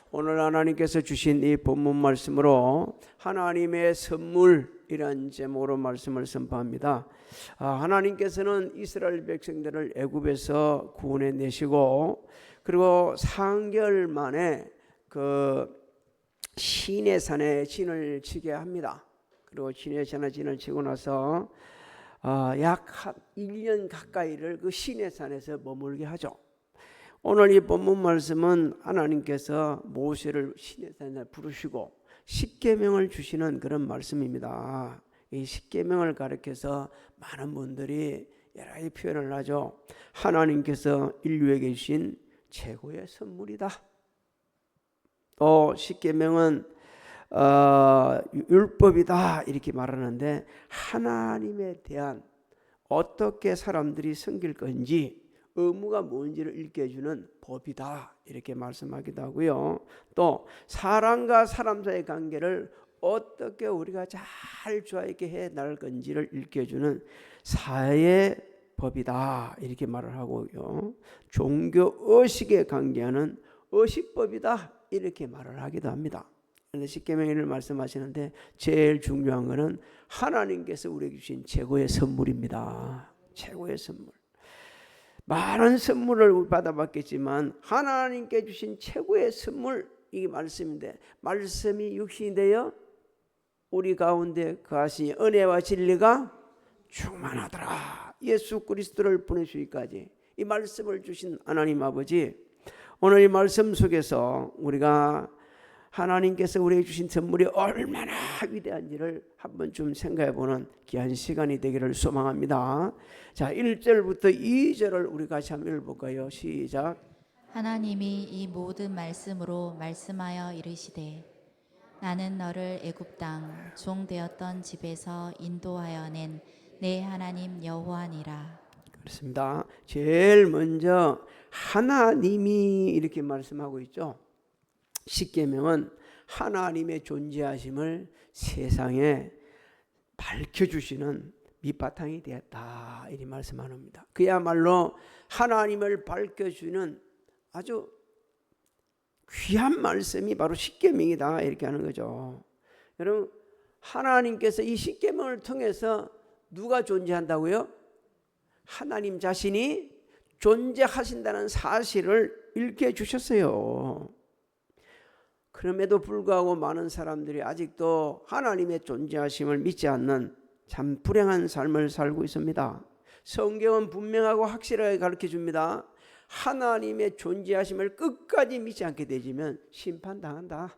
오늘 하나님께서 주신 이 본문 말씀으로 하나님의 선물이란 제목으로 말씀을 선포합니다. 하나님께서는 이스라엘 백성들을 애굽에서 구원해 내시고 그리고 4개월 만에 그 시내산에 진을 치게 합니다. 그리고 시내산에 진을 치고 나서 약 1년 가까이를 그 시내산에서 머물게 하죠. 오늘 이 본문 말씀은 하나님께서 모세를 시내산에 부르시고 십계명을 주시는 그런 말씀입니다. 이 십계명을 가리켜서 많은 분들이 여러 가지 표현을 하죠. 하나님께서 인류에게 주신 최고의 선물이다. 또 십계명은 율법이다 이렇게 말하는데 하나님에 대한 어떻게 사람들이 섬길 건지 의무가 뭔지를 일깨워주는 법이다 이렇게 말씀하기도 하고요. 또 사람과 사람 사이의 관계를 어떻게 우리가 잘 조화있게 해 나갈 건지를 일깨워주는 사회의 법이다 이렇게 말을 하고요. 종교 의식에 관계하는 의식법이다 이렇게 말을 하기도 합니다. 그런데 십계명을 말씀하시는데 제일 중요한 것은 하나님께서 우리에게 주신 최고의 선물입니다. 최고의 선물. 많은 선물을 받아봤겠지만 하나님께 주신 최고의 선물 이게 말씀인데 말씀이 육신이 되어 우리 가운데 거하시니 은혜와 진리가 충만하더라. 예수 그리스도를 보내주기까지 이 말씀을 주신 하나님 아버지, 오늘 이 말씀 속에서 우리가 하나님께서 우리에게 주신 선물이 얼마나 위대한지를 한번 좀 생각해보는 귀한 시간이 되기를 소망합니다. 자, 1절부터 2절을 우리 같이 한번 읽어볼까요? 시작. 하나님이 이 모든 말씀으로 말씀하여 이르시되 나는 너를 애굽 땅 종 되었던 집에서 인도하여 낸 내 하나님 여호와니라. 그렇습니다. 제일 먼저 하나님이 이렇게 말씀하고 있죠. 십계명은 하나님의 존재하심을 세상에 밝혀주시는 밑바탕이 되었다 이렇게 말씀합니다. 그야말로 하나님을 밝혀주는 아주 귀한 말씀이 바로 십계명이다 이렇게 하는 거죠. 여러분, 하나님께서 이 십계명을 통해서 누가 존재한다고요? 하나님 자신이 존재하신다는 사실을 일깨워 주셨어요. 그럼에도 불구하고 많은 사람들이 아직도 하나님의 존재하심을 믿지 않는 참 불행한 삶을 살고 있습니다. 성경은 분명하고 확실하게 가르쳐 줍니다. 하나님의 존재하심을 끝까지 믿지 않게 되지면 심판당한다.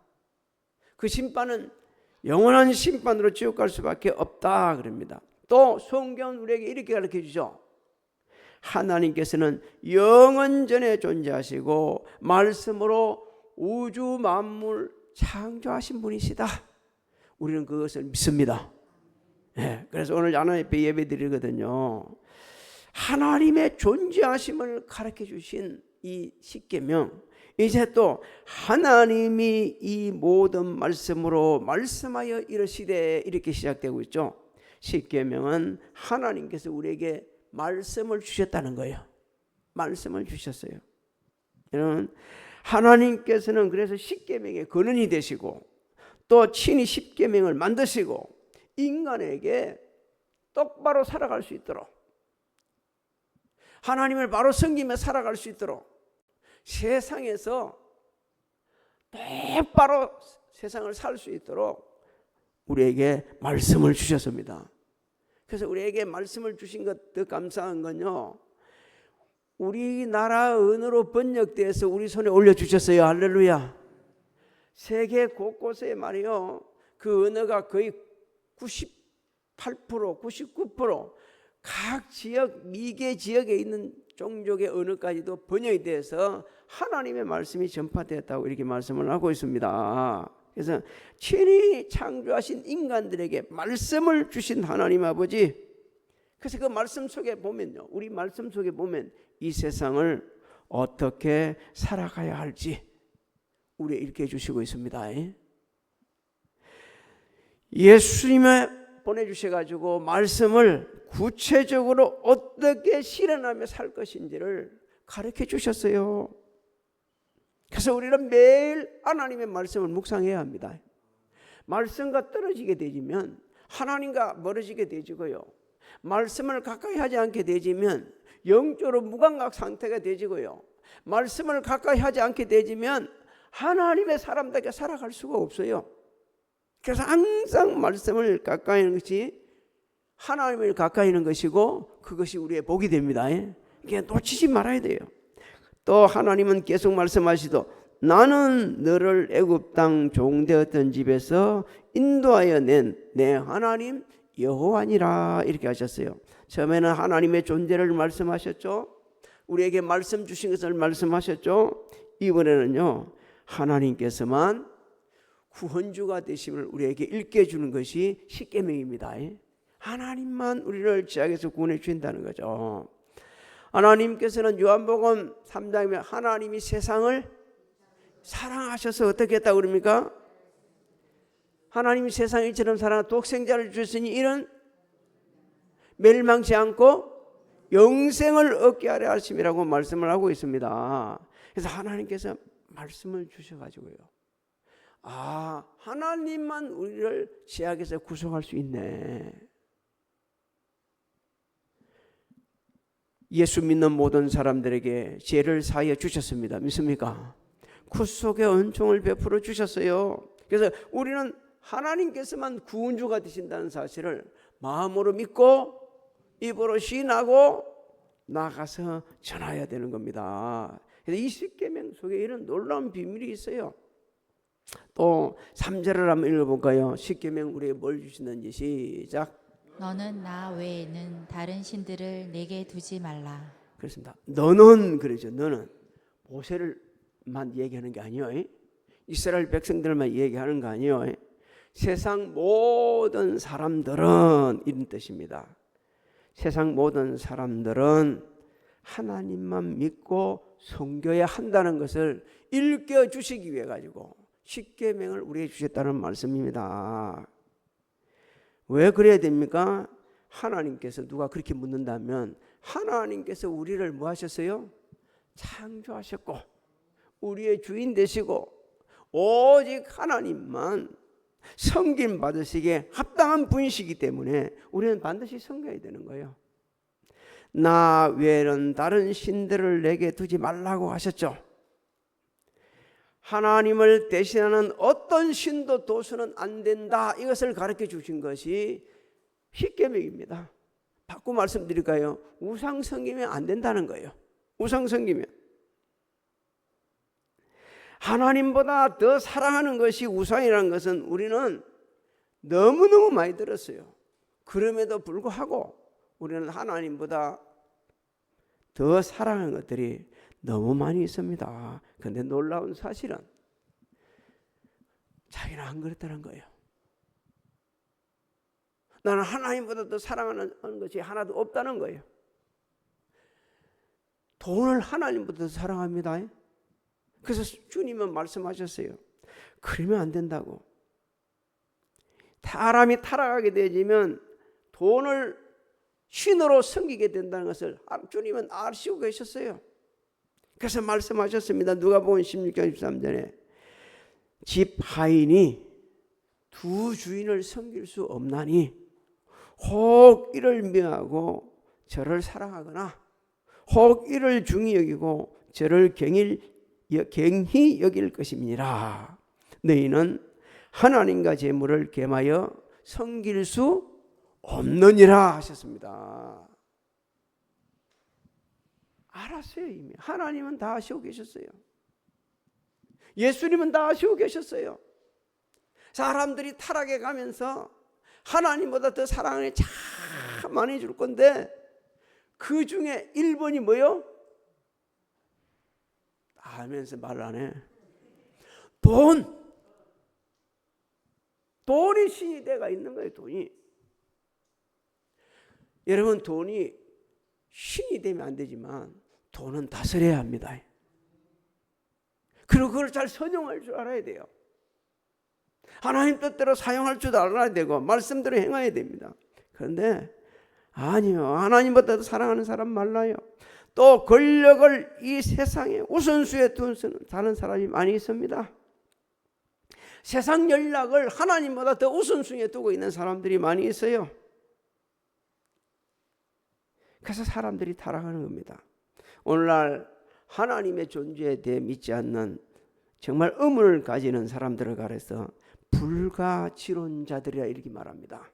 그 심판은 영원한 심판으로 지옥 갈 수밖에 없다 그럽니다. 또 성경은 우리에게 이렇게 가르쳐 주죠. 하나님께서는 영원전에 존재하시고 말씀으로 우주 만물 창조하신 분이시다. 우리는 그것을 믿습니다. 그래서 오늘 하나님 앞에 예배 드리거든요. 하나님의 존재하심을 가르쳐 주신 이 십계명, 이제 또 하나님이 이 모든 말씀으로 말씀하여 이르시되 이렇게 시작되고 있죠. 십계명은 하나님께서 우리에게 말씀을 주셨다는 거예요. 말씀을 주셨어요. 여러분, 하나님께서는 그래서 십계명의 근원이 되시고 또 친히 십계명을 만드시고 인간에게 똑바로 살아갈 수 있도록, 하나님을 바로 섬기며 살아갈 수 있도록 세상에서 똑바로 세상을 살 수 있도록 우리에게 말씀을 주셨습니다. 그래서 우리에게 말씀을 주신 것 더 감사한 건요, 우리나라 언어로 번역돼서 우리 손에 올려주셨어요. 할렐루야. 세계 곳곳에 말이요, 그 언어가 거의 98%, 99% 각 지역, 미개 지역에 있는 종족의 언어까지도 번역이 돼서 하나님의 말씀이 전파되었다고 이렇게 말씀을 하고 있습니다. 그래서 친히 창조하신 인간들에게 말씀을 주신 하나님 아버지, 그래서 그 말씀 속에 보면요, 우리 말씀 속에 보면 이 세상을 어떻게 살아가야 할지 우리 이렇게 해주시고 있습니다. 예수님을 보내주셔가지고 말씀을 구체적으로 어떻게 실현하며 살 것인지를 가르쳐 주셨어요. 그래서 우리는 매일 하나님의 말씀을 묵상해야 합니다. 말씀과 떨어지게 되지면 하나님과 멀어지게 되지고요. 말씀을 가까이 하지 않게 되지면 영적으로 무감각 상태가 되지고요. 말씀을 가까이 하지 않게 되지면 하나님의 사람답게 살아갈 수가 없어요. 그래서 항상 말씀을 가까이 하는 것이 하나님을 가까이 하는 것이고 그것이 우리의 복이 됩니다. 이게 놓치지 말아야 돼요. 또 하나님은 계속 말씀하시도 나는 너를 애굽 땅 종되었던 집에서 인도하여 낸 내 하나님 여호와니라 이렇게 하셨어요. 처음에는 하나님의 존재를 말씀하셨죠. 우리에게 말씀 주신 것을 말씀하셨죠. 이번에는요 하나님께서만 구원주가 되심을 우리에게 읽게 해주는 것이 십계명입니다. 하나님만 우리를 죄악에서 구원해 주신다는 거죠. 하나님께서는 요한복음 3장에 하나님이 세상을 사랑하셔서 어떻게 했다고 그럽니까? 하나님이 세상을 이처럼 사랑하 독생자를 주셨으니 이는 멸망치 않고 영생을 얻게 하려 하심이라고 말씀을 하고 있습니다. 그래서 하나님께서 말씀을 주셔가지고요. 아, 하나님만 우리를 죄악에서 구속할 수 있네. 예수 믿는 모든 사람들에게 죄를 사하여 주셨습니다. 믿습니까? 구속의 은총을 베풀어 주셨어요. 그래서 우리는 하나님께서만 구원주가 되신다는 사실을 마음으로 믿고 입으로 시인하고 나가서 전해야 되는 겁니다. 그래서 이 십계명 속에 이런 놀라운 비밀이 있어요. 또 3절을 한번 읽어볼까요? 십계명 우리에게 뭘 주시는지 시작. 너는 나 외에는 다른 신들을 내게 두지 말라. 그렇습니다. 너는 그러죠. 너는 모세를만 얘기하는 게 아니에요. 이스라엘 백성들만 얘기하는 거 아니에요. 세상 모든 사람들은 이런 뜻입니다. 세상 모든 사람들은 하나님만 믿고 섬겨야 한다는 것을 일깨워주시기 위해 가지고 십계명을 우리에게 주셨다는 말씀입니다. 왜 그래야 됩니까? 하나님께서 누가 그렇게 묻는다면 하나님께서 우리를 뭐 하셨어요? 창조하셨고 우리의 주인 되시고 오직 하나님만 섬김 받으시기에 합당한 분이시기 때문에 우리는 반드시 섬겨야 되는 거예요. 나 외에는 다른 신들을 내게 두지 말라고 하셨죠. 하나님을 대신하는 어떤 신도 도수는 안 된다. 이것을 가르쳐 주신 것이 십계명입니다. 바꾸 말씀드릴까요? 우상 섬기면 안 된다는 거예요. 우상 섬기면 하나님보다 더 사랑하는 것이 우상이라는 것은 우리는 너무너무 많이 들었어요. 그럼에도 불구하고 우리는 하나님보다 더 사랑하는 것들이 너무 많이 있습니다. 그런데 놀라운 사실은 자기는 안 그랬다는 거예요. 나는 하나님보다 더 사랑하는 것이 하나도 없다는 거예요. 돈을 하나님보다 더 사랑합니다. 그래서 주님은 말씀하셨어요. 그러면 안 된다고. 사람이 타락하게 되면 돈을 신으로 섬기게 된다는 것을 주님은 아시고 계셨어요. 그래서 말씀하셨습니다. 누가복음 16장 13절에 집 하인이 두 주인을 섬길 수 없나니 혹 이를 미워하고 저를 사랑하거나 혹 이를 중히 여기고 저를 경히 여길 것임이니라. 너희는 하나님과 재물을 겸하여 섬길 수 없느니라 하셨습니다. 알았어요. 이미 하나님은 다 아시고 계셨어요. 예수님은 다 아시고 계셨어요. 사람들이 타락해 가면서 하나님보다 더 사랑을 참 많이 줄 건데 그 중에 1번이 뭐요? 하면서 말을 안 해. 돈이 신이 돼가 있는 거예요. 돈이. 여러분 돈이 신이 되면 안 되지만 돈은 다스려야 합니다. 그리고 그걸 잘 선용할 줄 알아야 돼요. 하나님 뜻대로 사용할 줄도 알아야 되고 말씀대로 행해야 됩니다. 그런데 아니요. 하나님보다 더 사랑하는 사람 말라요. 또 권력을 이 세상의 우선수에 둔 사는 사람이 많이 있습니다. 세상 연락을 하나님보다 더 우선순위에 두고 있는 사람들이 많이 있어요. 그래서 사람들이 타락하는 겁니다. 오늘날 하나님의 존재에 대해 믿지 않는 정말 의문을 가지는 사람들을 가려서 불가지론자들이라 이렇게 말합니다.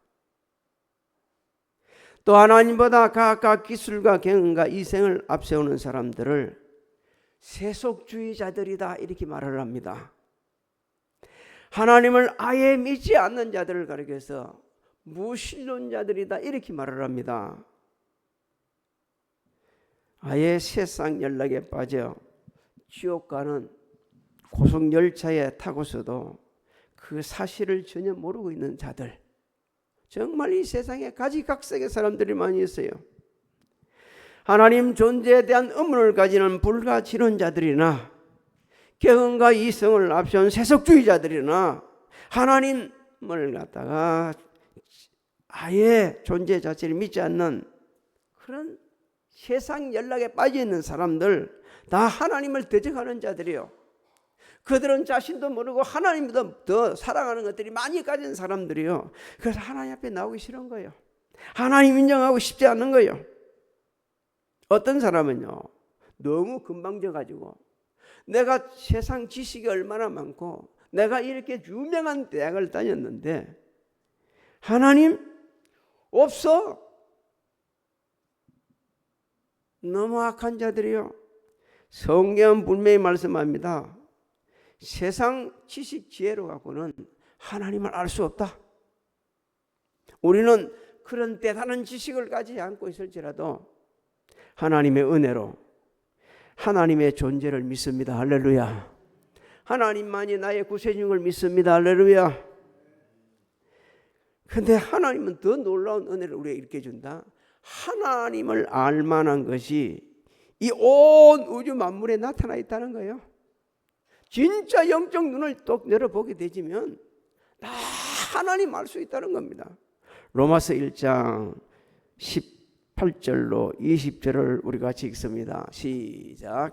또 하나님보다 각각 기술과 경험과 이생을 앞세우는 사람들을 세속주의자들이다 이렇게 말을 합니다. 하나님을 아예 믿지 않는 자들을 가리켜서 무신론자들이다 이렇게 말을 합니다. 아예 세상 연락에 빠져 지옥 가는 고속열차에 타고서도 그 사실을 전혀 모르고 있는 자들, 정말 이 세상에 가지각색의 사람들이 많이 있어요. 하나님 존재에 대한 의문을 가지는 불가지론자들이나 경험과 이성을 앞세운 세속주의자들이나 하나님을 갖다가 아예 존재 자체를 믿지 않는 그런 세상 연락에 빠져 있는 사람들, 다 하나님을 대적하는 자들이요. 그들은 자신도 모르고 하나님보다 더 사랑하는 것들이 많이 가진 사람들이요. 그래서 하나님 앞에 나오기 싫은 거예요. 하나님 인정하고 싶지 않은 거예요. 어떤 사람은요, 너무 건방져가지고 내가 세상 지식이 얼마나 많고 내가 이렇게 유명한 대학을 다녔는데 하나님 없어. 너무 악한 자들이요. 성경은 분명히 말씀합니다. 세상 지식 지혜로 갖고는 하나님을 알 수 없다. 우리는 그런 대단한 지식을 가지지 않고 있을지라도 하나님의 은혜로 하나님의 존재를 믿습니다. 할렐루야. 하나님만이 나의 구세주인 걸 믿습니다. 할렐루야. 근데 하나님은 더 놀라운 은혜를 우리에게 이렇게 준다. 하나님을 알 만한 것이 이 온 우주 만물에 나타나 있다는 거예요. 진짜 영적 눈을 똑 열어보게 되지면 다 하나님 알 수 있다는 겁니다. 로마서 1장 18절로 20절을 우리 같이 읽습니다. 시작.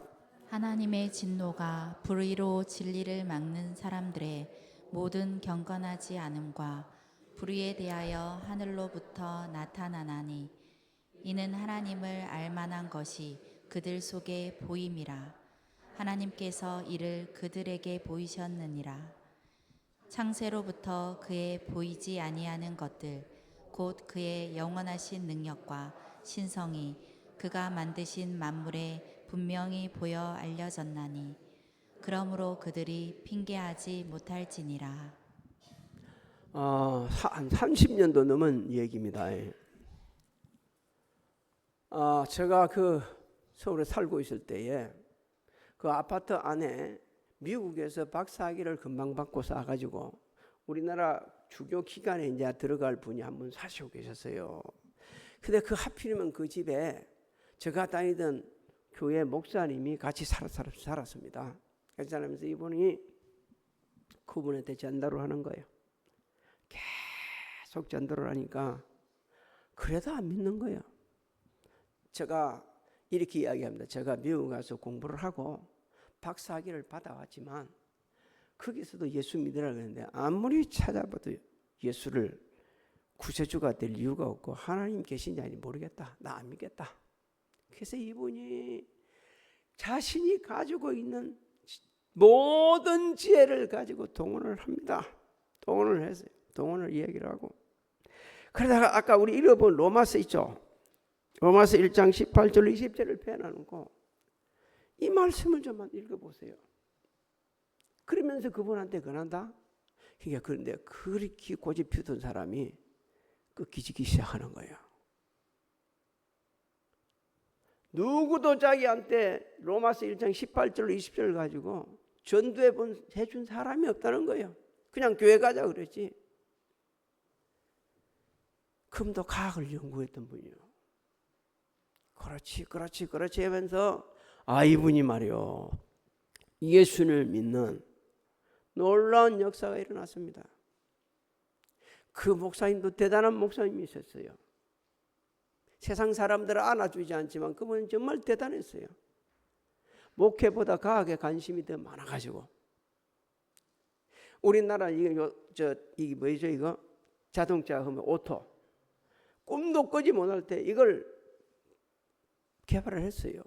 하나님의 진노가 불의로 진리를 막는 사람들의 모든 경건하지 않음과 불의에 대하여 하늘로부터 나타나나니 이는 하나님을 알만한 것이 그들 속에 보임이라. 하나님께서 이를 그들에게 보이셨느니라. 창세로부터 그의 보이지 아니하는 것들 곧 그의 영원하신 능력과 신성이 그가 만드신 만물에 분명히 보여 알려졌나니 그러므로 그들이 핑계하지 못할지니라. 한 30년도 넘은 얘기입니다. 제가 그 서울에 살고 있을 때에 그 아파트 안에 미국에서 박사학위를 금방 받고 싸가지고 우리나라 주교 기관에 이제 들어갈 분이 한 분 사시고 계셨어요. 근데 그 하필이면 그 집에 제가 다니던 교회 목사님이 같이 살았습니다. 같이 살면서 이분이 그분한테 전도를 하는 거예요. 계속 전도를 하니까 그래도 안 믿는 거예요. 제가 이렇게 이야기합니다. 제가 미국 가서 공부를 하고 박사학위를 받아왔지만 거기서도 예수 믿으라고 했는데 아무리 찾아봐도 예수를 구세주가 될 이유가 없고 하나님 계신지 아닌지 모르겠다. 나 안 믿겠다. 그래서 이분이 자신이 가지고 있는 모든 지혜를 가지고 동원을 합니다. 동원을 해서 동원을 이야기를 하고 그러다가 아까 우리 읽어본 로마서 있죠. 로마서 1장 18절 20절을 펴놓고 이 말씀을 좀 읽어보세요. 그러면서 그분한테 권한다. 그러니까 그런데 그렇게 고집 피우던 사람이 끄기지기 시작하는 거예요. 누구도 자기한테 로마서 1장 18절로 20절을 가지고 전도해준 사람이 없다는 거예요. 그냥 교회 가자 그랬지. 금도 과학을 연구했던 분이요. 그렇지 하면서 이분이 말이요. 예수를 믿는 놀라운 역사가 일어났습니다. 그 목사님도 대단한 목사님이 있었어요. 세상 사람들을 안아주지 않지만 그분은 정말 대단했어요. 목회보다 과학에 관심이 더 많아가지고 우리나라 이게 뭐죠 이거 자동차 하면 오토 꿈도 꾸지 못할 때 이걸 개발을 했어요.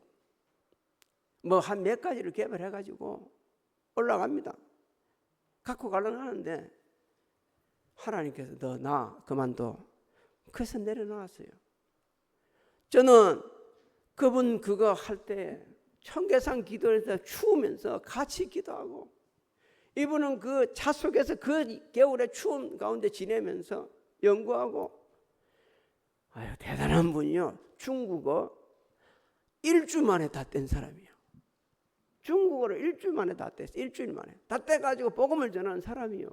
뭐 한 몇 가지를 개발해가지고 올라갑니다. 갖고 가려고 하는데 하나님께서 너 나 그만둬. 그래서 내려놓았어요. 저는 그분 그거 할 때 청계산 기도에서 추우면서 같이 기도하고 이분은 그 차 속에서 그 겨울의 추운 가운데 지내면서 연구하고 아유 대단한 분이요. 중국어 일주 만에 다 뗀 사람이에요. 중국어를 일주일 만에 다 뗐어요. 일주일 만에 다 떼가지고 복음을 전하는 사람이요.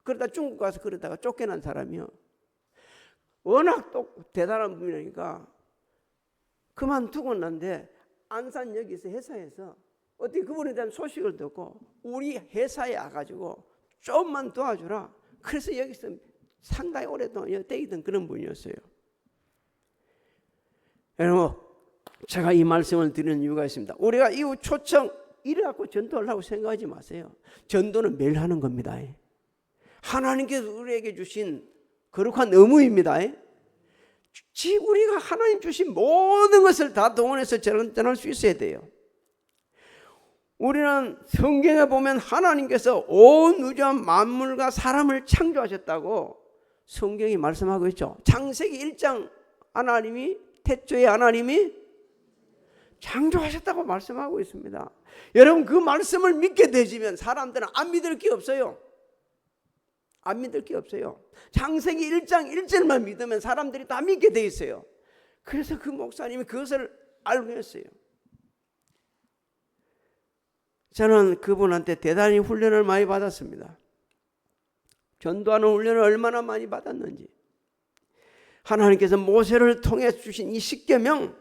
그러다 중국 가서 그러다가 쫓겨난 사람이요. 워낙 또 대단한 분이니까 그만두고 난데 안산역에서 회사에서 어떻게 그분에 대한 소식을 듣고 우리 회사에 와가지고 좀만 도와주라. 그래서 여기서 상당히 오랫동안 떼이던 그런 분이었어요. 여러분 제가 이 말씀을 드리는 이유가 있습니다. 우리가 이후 초청 이래갖고 전도하려고 생각하지 마세요. 전도는 매일 하는 겁니다. 하나님께서 우리에게 주신 거룩한 의무입니다. 우리가 하나님 주신 모든 것을 다 동원해서 전할 수 있어야 돼요. 우리는 성경에 보면 하나님께서 온 우주와 만물과 사람을 창조하셨다고 성경이 말씀하고 있죠. 창세기 1장 하나님이 태초에 하나님이 창조하셨다고 말씀하고 있습니다. 여러분 그 말씀을 믿게 되지면 사람들은 안 믿을 게 없어요. 안 믿을 게 없어요. 창세기 1장 1절만 믿으면 사람들이 다 믿게 돼 있어요. 그래서 그 목사님이 그것을 알고 했어요. 저는 그분한테 대단히 훈련을 많이 받았습니다. 전도하는 훈련을 얼마나 많이 받았는지. 하나님께서 모세를 통해 주신 이 십계명,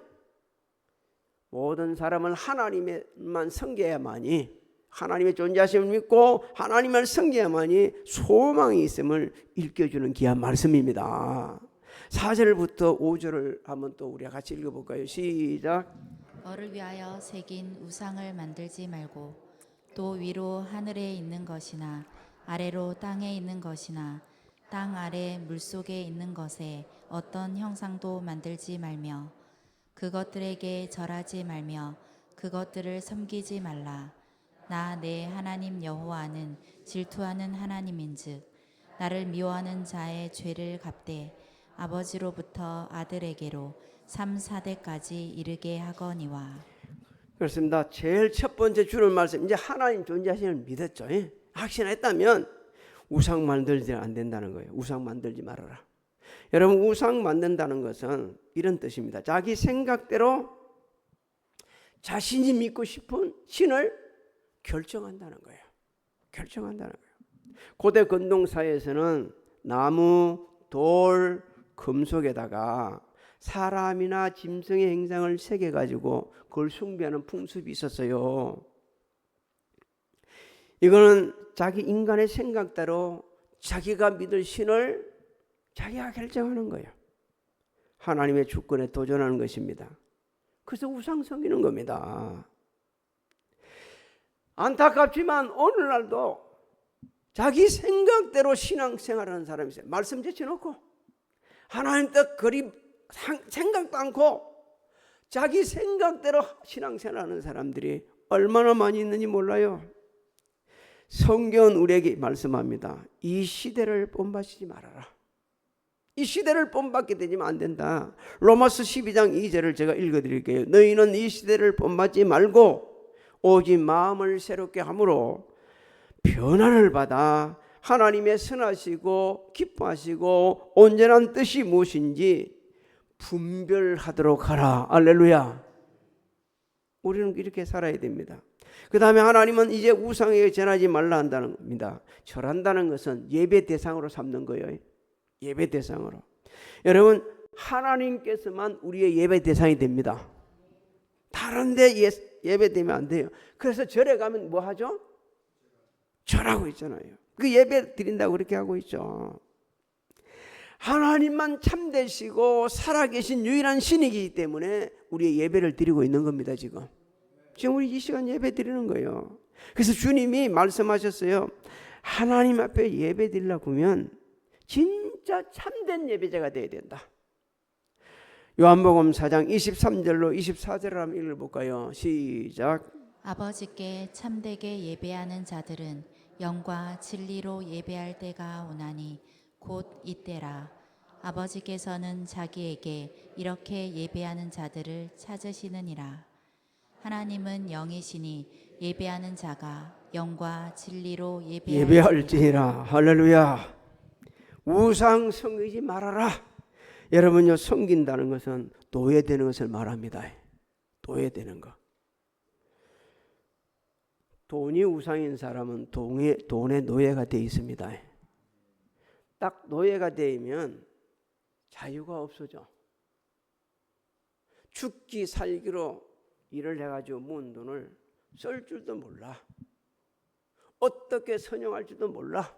모든 사람은 하나님만 섬겨야만이, 하나님의 존재하심을 믿고 하나님을 섬겨야만이 소망이 있음을 일깨워주는 귀한 말씀입니다. 4절부터 5절을 한번 또 우리가 같이 읽어볼까요? 시작. 너를 위하여 새긴 우상을 만들지 말고 또 위로 하늘에 있는 것이나 아래로 땅에 있는 것이나 땅 아래 물속에 있는 것에 어떤 형상도 만들지 말며 그것들에게 절하지 말며 그것들을 섬기지 말라. 나 내 하나님 여호와는 질투하는 하나님인즉 나를 미워하는 자의 죄를 갚되 아버지로부터 아들에게로 3, 4대까지 이르게 하거니와. 그렇습니다. 제일 첫 번째 주는 말씀, 이제 하나님 존재하심을 믿었죠. 확신했다면 우상 만들지 안 된다는 거예요. 우상 만들지 말아라. 여러분 우상 만든다는 것은 이런 뜻입니다. 자기 생각대로 자신이 믿고 싶은 신을 결정한다는 거예요. 결정한다는 거예요. 고대 근동사회에서는 나무, 돌, 금속에다가 사람이나 짐승의 행상을 새겨가지고 그걸 숭배하는 풍습이 있었어요. 이거는 자기 인간의 생각대로 자기가 믿을 신을 자기가 결정하는 거예요. 하나님의 주권에 도전하는 것입니다. 그래서 우상 섬기는 겁니다. 안타깝지만 오늘날도 자기 생각대로 신앙생활하는 사람이 있어요. 말씀 제쳐놓고 하나님 뜻 그리 생각도 않고 자기 생각대로 신앙생활하는 사람들이 얼마나 많이 있는지 몰라요. 성경은 우리에게 말씀합니다. 이 시대를 본받지 말아라. 이 시대를 본받게 되면 안 된다. 로마서 12장 2절을 제가 읽어드릴게요. 너희는 이 시대를 본받지 말고 오직 마음을 새롭게 함으로 변화를 받아 하나님의 선하시고 기뻐하시고 온전한 뜻이 무엇인지 분별하도록 하라. 할렐루야. 우리는 이렇게 살아야 됩니다. 그 다음에 하나님은 이제 우상에게 전하지 말라 한다는 겁니다. 절한다는 것은 예배 대상으로 삼는 거예요. 예배 대상으로. 여러분 하나님께서만 우리의 예배 대상이 됩니다. 다른 데 예배되면 안 돼요. 그래서 절에 가면 뭐 하죠? 절하고 있잖아요. 그 예배 드린다고 그렇게 하고 있죠. 하나님만 참되시고 살아계신 유일한 신이기 때문에 우리의 예배를 드리고 있는 겁니다. 지금 우리 이 시간 예배 드리는 거예요. 그래서 주님이 말씀하셨어요. 하나님 앞에 예배 드리려고 하면 진짜 참된 예배자가 되어야 된다. 요한복음 4장 23절로 24절을 한번 읽어볼까요? 시작. 아버지께 참되게 예배하는 자들은 영과 진리로 예배할 때가 오나니 곧 이때라. 아버지께서는 자기에게 이렇게 예배하는 자들을 찾으시느니라. 하나님은 영이시니 예배하는 자가 영과 진리로 예배할지니라. 할렐루야. 우상 섬기지 말아라. 여러분요, 섬긴다는 것은 노예되는 것을 말합니다. 노예되는 거. 돈이 우상인 사람은 돈의 노예가 되어 있습니다. 딱 노예가 되면 자유가 없어져. 죽기 살기로 일을 해가지고 모은 돈을 쓸 줄도 몰라. 어떻게 선용할 줄도 몰라.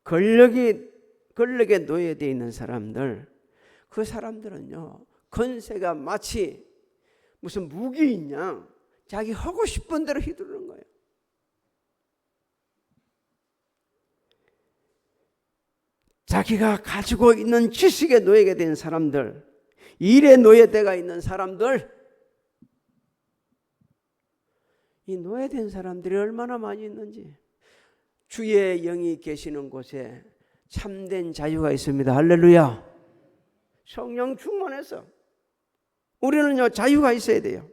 권력에 노예되어 있는 사람들, 그 사람들은요, 권세가 마치 무슨 무기인 양 자기 하고 싶은 대로 휘두르는 거예요. 자기가 가지고 있는 지식의 노예가 된 사람들, 일의 노예대가 있는 사람들, 이 노예된 사람들이 얼마나 많이 있는지. 주의 영이 계시는 곳에 참된 자유가 있습니다. 할렐루야. 성령 충만해서 우리는요, 자유가 있어야 돼요.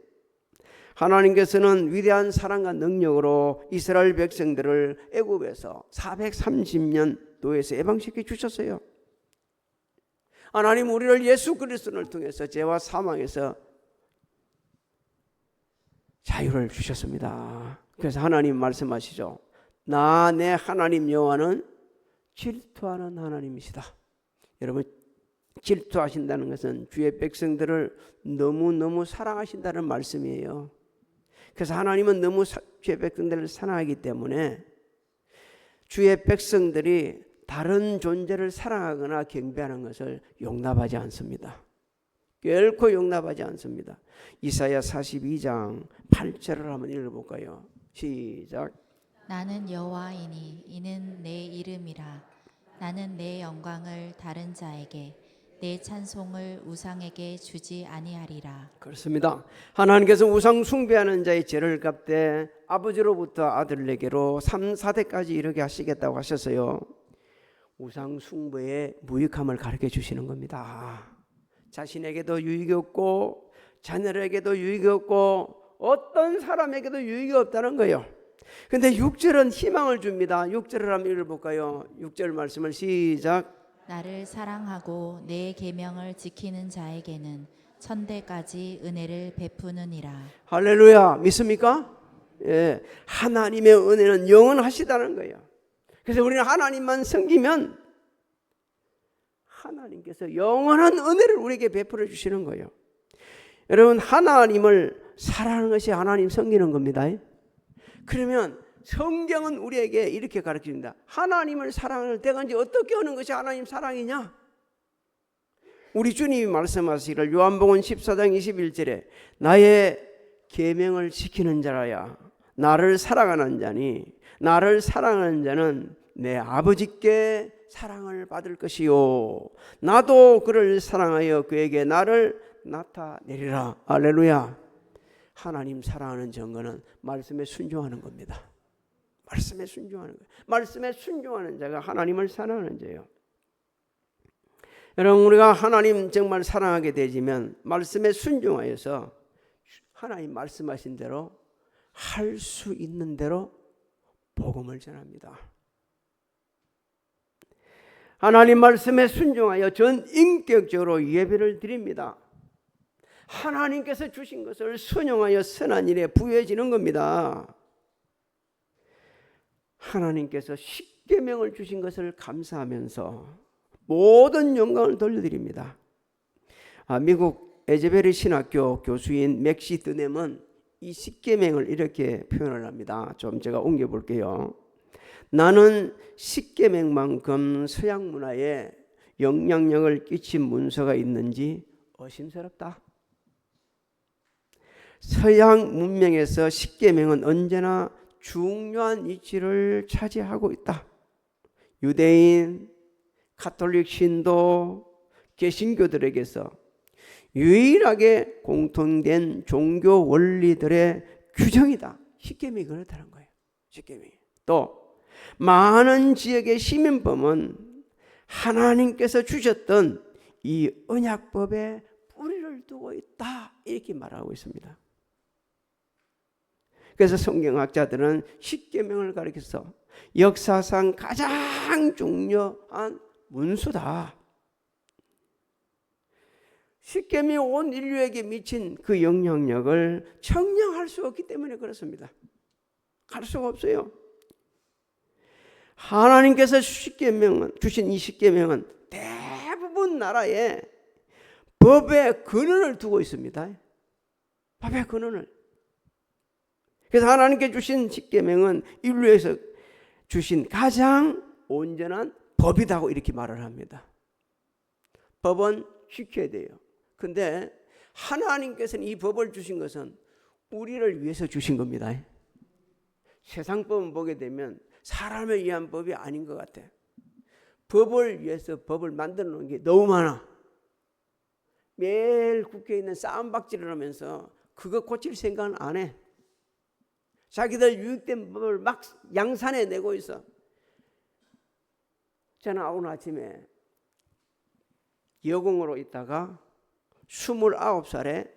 하나님께서는 위대한 사랑과 능력으로 이스라엘 백성들을 애굽에서 430년 노예에서 해방시켜 주셨어요. 하나님 우리를 예수 그리스도를 통해서 죄와 사망에서 자유를 주셨습니다. 그래서 하나님 말씀하시죠. 나 내 하나님 여호와는 질투하는 하나님이시다. 여러분, 질투하신다는 것은 주의 백성들을 너무너무 사랑하신다는 말씀이에요. 그래서 하나님은 너무 주의 백성들을 사랑하기 때문에 주의 백성들이 다른 존재를 사랑하거나 경배하는 것을 용납하지 않습니다. 결코 용납하지 않습니다. 이사야 42장 8절을 한번 읽어볼까요? 시작. 나는 여호와이니 이는 내 이름이라. 나는 내 영광을 다른 자에게 내 찬송을 우상에게 주지 아니하리라. 그렇습니다. 하나님께서 우상 숭배하는 자의 죄를 갚되 아버지로부터 아들에게로 3, 4대까지 이르게 하시겠다고 하셨어요. 우상 숭배의 무익함을 가르쳐 주시는 겁니다. 자신에게도 유익이 없고 자녀에게도 유익이 없고 어떤 사람에게도 유익이 없다는 거예요. 근데 6절은 희망을 줍니다. 6절을 한번 읽어볼까요? 6절 말씀을 시작. 나를 사랑하고 내 계명을 지키는 자에게는 천대까지 은혜를 베푸느니라. 할렐루야. 믿습니까? 예, 하나님의 은혜는 영원하시다는 거예요. 그래서 우리는 하나님만 섬기면 하나님께서 영원한 은혜를 우리에게 베풀어 주시는 거예요. 여러분, 하나님을 사랑하는 것이 하나님 섬기는 겁니다. 그러면 성경은 우리에게 이렇게 가르칩니다. 하나님을 사랑할 때가 이제 어떻게 하는 것이 하나님 사랑이냐? 우리 주님이 말씀하시기를 요한복음 14장 21절에 나의 계명을 지키는 자라야 나를 사랑하는 자니 나를 사랑하는 자는 내 아버지께 사랑을 받을 것이요 나도 그를 사랑하여 그에게 나를 나타내리라. 할렐루야. 하나님 사랑하는 증거는 말씀에 순종하는 겁니다. 말씀에 순종하는 거예요. 말씀에 순종하는 자가 하나님을 사랑하는 자예요. 여러분, 우리가 하나님 정말 사랑하게 되지면 말씀에 순종하여서 하나님 말씀하신 대로 할 수 있는 대로 복음을 전합니다. 하나님 말씀에 순종하여 전 인격적으로 예배를 드립니다. 하나님께서 주신 것을 순종하여 선한 일에 부여해지는 겁니다. 하나님께서 십계명을 주신 것을 감사하면서 모든 영광을 돌려드립니다. 미국 에제베리 신학교 교수인 맥시 드넴은 이 십계명을 이렇게 표현을 합니다. 좀 제가 옮겨볼게요. 나는 십계명만큼 서양 문화에 영향력을 끼친 문서가 있는지 의심스럽다. 서양 문명에서 십계명은 언제나 중요한 위치를 차지하고 있다. 유대인, 가톨릭 신도, 개신교들에게서 유일하게 공통된 종교 원리들의 규정이다. 십계명이 그렇다는 거예요. 십계명이. 또 많은 지역의 시민법은 하나님께서 주셨던 이 언약법에 뿌리를 두고 있다. 이렇게 말하고 있습니다. 그래서 성경학자들은 십계명을 가리켜서 역사상 가장 중요한 문수다. 십계명이 온 인류에게 미친 그 영향력을 청량할 수 없기 때문에 그렇습니다. 할 수가 없어요. 하나님께서 주신 이 십계명은 대부분 나라에 법의 근원을 두고 있습니다. 법의 근원을. 그래서 하나님께 주신 십계명은 인류에서 주신 가장 온전한 법이라고 이렇게 말을 합니다. 법은 지켜야 돼요. 근데 하나님께서는 이 법을 주신 것은 우리를 위해서 주신 겁니다. 세상 법은 보게 되면 사람을 위한 법이 아닌 것 같아. 법을 위해서 법을 만들어 놓은 게 너무 많아. 매일 국회에 있는 싸움박질을 하면서 그거 고칠 생각은 안 해. 자기들 유익된 법을 막 양산해 내고 있어. 저는 오늘 아침에 여공으로 있다가 29살에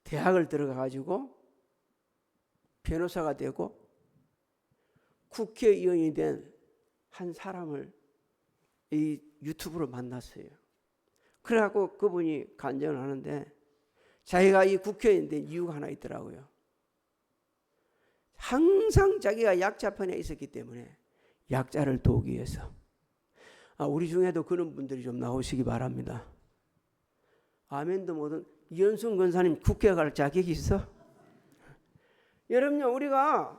대학을 들어가가지고 변호사가 되고 국회의원이 된 한 사람을 이 유튜브로 만났어요. 그래갖고 그분이 간증을 하는데 자기가 이 국회의원 된 이유가 하나 있더라고요. 항상 자기가 약자편에 있었기 때문에 약자를 도우기 위해서. 우리 중에도 그런 분들이 좀 나오시기 바랍니다. 아멘도 못한 이현순 권사님 국회 갈 자격이 있어? 여러분요, 우리가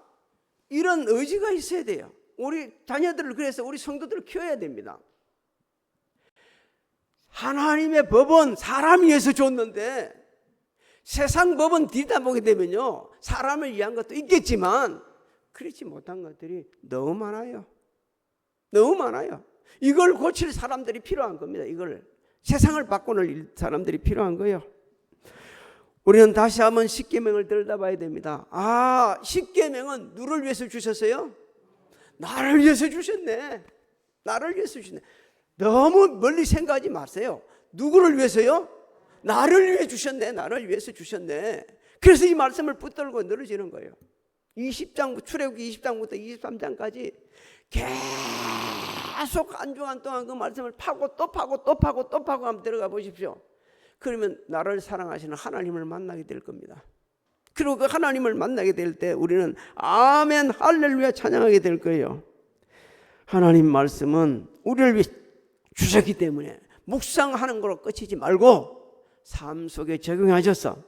이런 의지가 있어야 돼요. 우리 자녀들을, 그래서 우리 성도들을 키워야 됩니다. 하나님의 법은 사람 위해서 줬는데 세상 법은 뒤다 보게 되면요, 사람을 위한 것도 있겠지만 그렇지 못한 것들이 너무 많아요. 너무 많아요. 이걸 고칠 사람들이 필요한 겁니다. 이걸 세상을 바꾸는 사람들이 필요한 거예요. 우리는 다시 한번 십계명을 들여다봐야 됩니다. 십계명은 누구를 위해서 주셨어요? 나를 위해서 주셨네. 나를 위해서 주셨네. 너무 멀리 생각하지 마세요. 누구를 위해서요? 나를 위해 주셨네. 나를 위해서 주셨네. 그래서 이 말씀을 붙들고 늘어지는 거예요. 20장, 출애굽기 20장부터 23장까지 계속 한 주간 동안 그 말씀을 파고 또 파고 또 파고 또 파고 한번 들어가 보십시오. 그러면 나를 사랑하시는 하나님을 만나게 될 겁니다. 그리고 그 하나님을 만나게 될 때 우리는 아멘 할렐루야 찬양하게 될 거예요. 하나님 말씀은 우리를 위해 주셨기 때문에 묵상하는 걸로 끝이지 말고 삶 속에 적용하셔서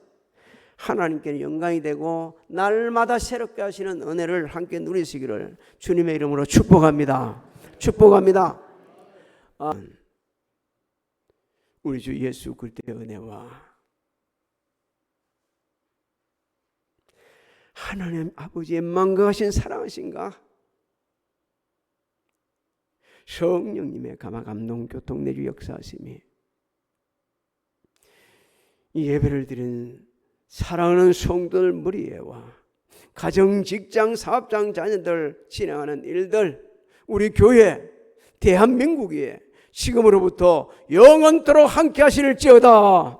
하나님께 영광이 되고 날마다 새롭게 하시는 은혜를 함께 누리시기를 주님의 이름으로 축복합니다. 축복합니다. 우리 주 예수 그리스도의 은혜와 하나님 아버지의 만강하신 사랑하신가 성령님의 감화 감동 교통 내주 역사하심이 이 예배를 드린 사랑하는 성도들 무리와 가정, 직장, 사업장 자녀들 진행하는 일들 우리 교회 대한민국에 지금으로부터 영원토록 함께 하실지어다.